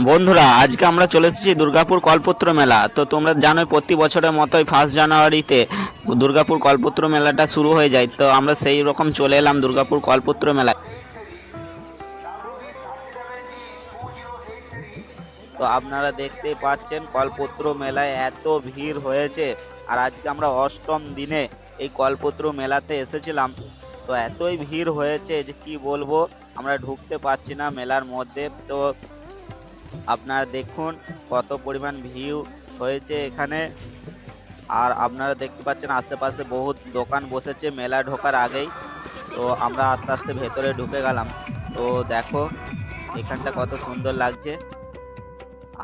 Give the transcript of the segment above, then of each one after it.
বন্ধুরা, আজকে আমরা চলে এসেছি দুর্গাপুর কল্পতরু মেলা। তো তোমরা জানোই প্রতি বছরের মতোই 1 জানুয়ারিতে দুর্গাপুর কল্পতরু মেলাটা শুরু হয়ে যায়। তো আমরা সেই রকম চলে এলাম দুর্গাপুর কল্পতরু মেলায়। তো আপনারা দেখতেই পাচ্ছেন কল্পতরু মেলায় এত ভিড় হয়েছে। আর আজকে আমরা অষ্টম দিনে এই কল্পতরু মেলাতে এসেছিলাম। তো এতই ভিড় হয়েছে যে কি বলবো, আমরা ঢুকতে পারছি না মেলার মধ্যে। তো আপনারা দেখুন কত পরিমাণ ভিড় হয়েছে এখানে। আর আপনারা দেখতে পাচ্ছেন আশেপাশে বহুত দোকান বসেছে মেলা ঢোকার আগেই। তো আমরা আস্তে আস্তে ভেতরে ঢুকে গেলাম। তো দেখো এখানটা কত সুন্দর লাগছে।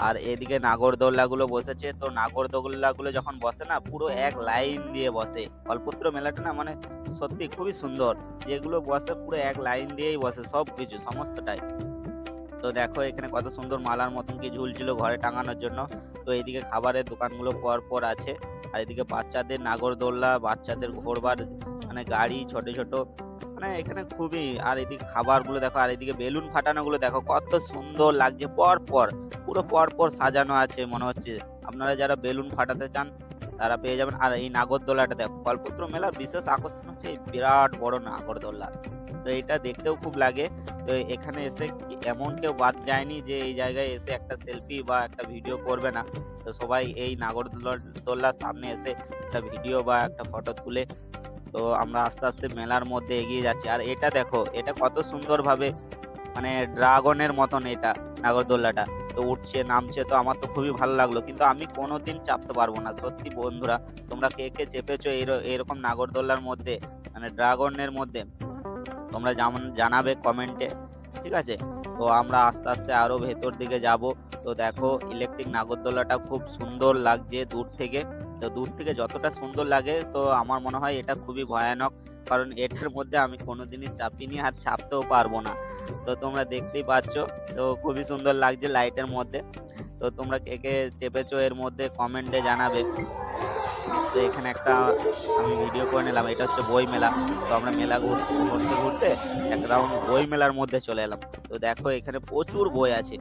আর এদিকে নাগরদোল্লাগুলো বসেছে। তো নাগরদোল্লাগুলো যখন বসে না, পুরো এক লাইন দিয়ে বসে। কল্পতরু মেলাটা না মানে সত্যি খুবই সুন্দর। যেগুলো বসে পুরো এক লাইন দিয়েই বসে, সবকিছু সমস্তটাই। তো দেখো এখানে কত সুন্দর মালার মতন কি ঝুলছিল ঘরে টাঙানোর জন্য। তো এইদিকে খাবারের দোকানগুলো পর পর আছে। আর এদিকে বাচ্চাদের নাগরদোল্লা, বাচ্চাদের ঘোরবার মানে গাড়ি ছোট ছোট, মানে এখানে খুবই। আর এদিকে খাবারগুলো দেখো, আর এদিকে বেলুন ফাটানোগুলো দেখো কত সুন্দর লাগছে। পর পর পুরো পর পর সাজানো আছে মনে হচ্ছে। আপনারা যারা বেলুন ফাটাতে চান তারা পেয়ে যাবেন। আর এই নাগরদোলাটা দেখো, কল্পতরু মেলার বিশেষ আকর্ষণ হচ্ছে এই বিরাট বড় নাগরদোল্লা। তো এটা দেখতেও খুব লাগে। তো এখানে এসে এমন কেউ বাদ যায়নি যে এই জায়গায় এসে একটা সেলফি বা একটা ভিডিও করবে না। তো সবাই এই নাগরদোল্লার সামনে এসে একটা ভিডিও বা একটা ফটো তুলে। তো আমরা আস্তে আস্তে মেলার মধ্যে এগিয়ে যাচ্ছি। আর এটা দেখো, এটা কত সুন্দর ভাবে মানে ড্রাগনের মতন এটা নাগরদোল্লাটা। তো উঠছে নামছে, তো আমার তো খুবই ভালো লাগলো, কিন্তু আমি কোনোদিন চাপতে পারবো না। সত্যি বন্ধুরা, তোমরা কে কে চেপেছো এরকম নাগরদোল্লার মধ্যে, মানে ড্রাগনের মধ্যে? তোমরা যেমন জানাবে কমেন্টে, ঠিক আছে? তো আমরা আস্তে আস্তে আরো ভেতর দিকে যাব। তো দেখো ইলেকট্রিক নাগরদোলাটা খুব সুন্দর লাগছে দূর থেকে। তো দূর থেকে যতটা সুন্দর লাগে, তো আমার মনে হয় এটা খুবই ভয়ানক, কারণ এটার মধ্যে আমি কোনোদিনই চাপিনি আর চাপতেও পারবো না। তো তোমরা দেখতেই পাচ্ছ, তো খুবই সুন্দর লাগছে লাইটের মধ্যে। তো তোমরা কে কে চেপেছো এর মধ্যে কমেন্টে জানাবে। তো এখানে একটা আমি ভিডিও করে নিলাম। এটা হচ্ছে বই মেলা। তো আমরা মেলা ঘুরতে ঘুরতে এক রাউন্ড বই মেলার মধ্যে চলে এলাম। তো দেখো এখানে প্রচুর বই আছে।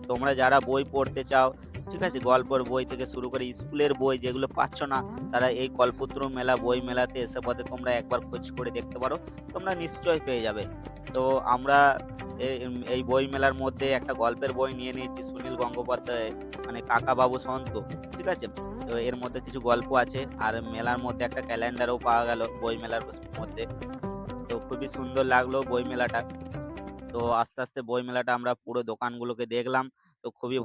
তোমরা যারা বই পড়তে চাও, ঠিক আছে, গল্পের বই থেকে শুরু করে স্কুলের বই যেগুলো পাচ্ছ না, তারা এই কল্পতরু মেলা বই মেলাতে এসে পথে তোমরা একবার খোঁজ করে দেখতে পারো, তোমরা নিশ্চয়ই পেয়ে যাবে। তো আমরা এই বই মেলার মধ্যে একটা গল্পের বই নিয়ে নিয়েছি, সুনীল গঙ্গোপাধ্যায়, মানে কাকা বাবু সন্ত, ঠিক আছে? তো এর মধ্যে কিছু গল্প আছে। আর মেলার মধ্যে একটা ক্যালেন্ডারও পাওয়া গেল বই মেলার মধ্যে। তো খুবই সুন্দর লাগলো বই মেলাটা। তো আস্তে আস্তে বই মেলাটা আমরা পুরো দোকানগুলোকে দেখলাম। তো খুবই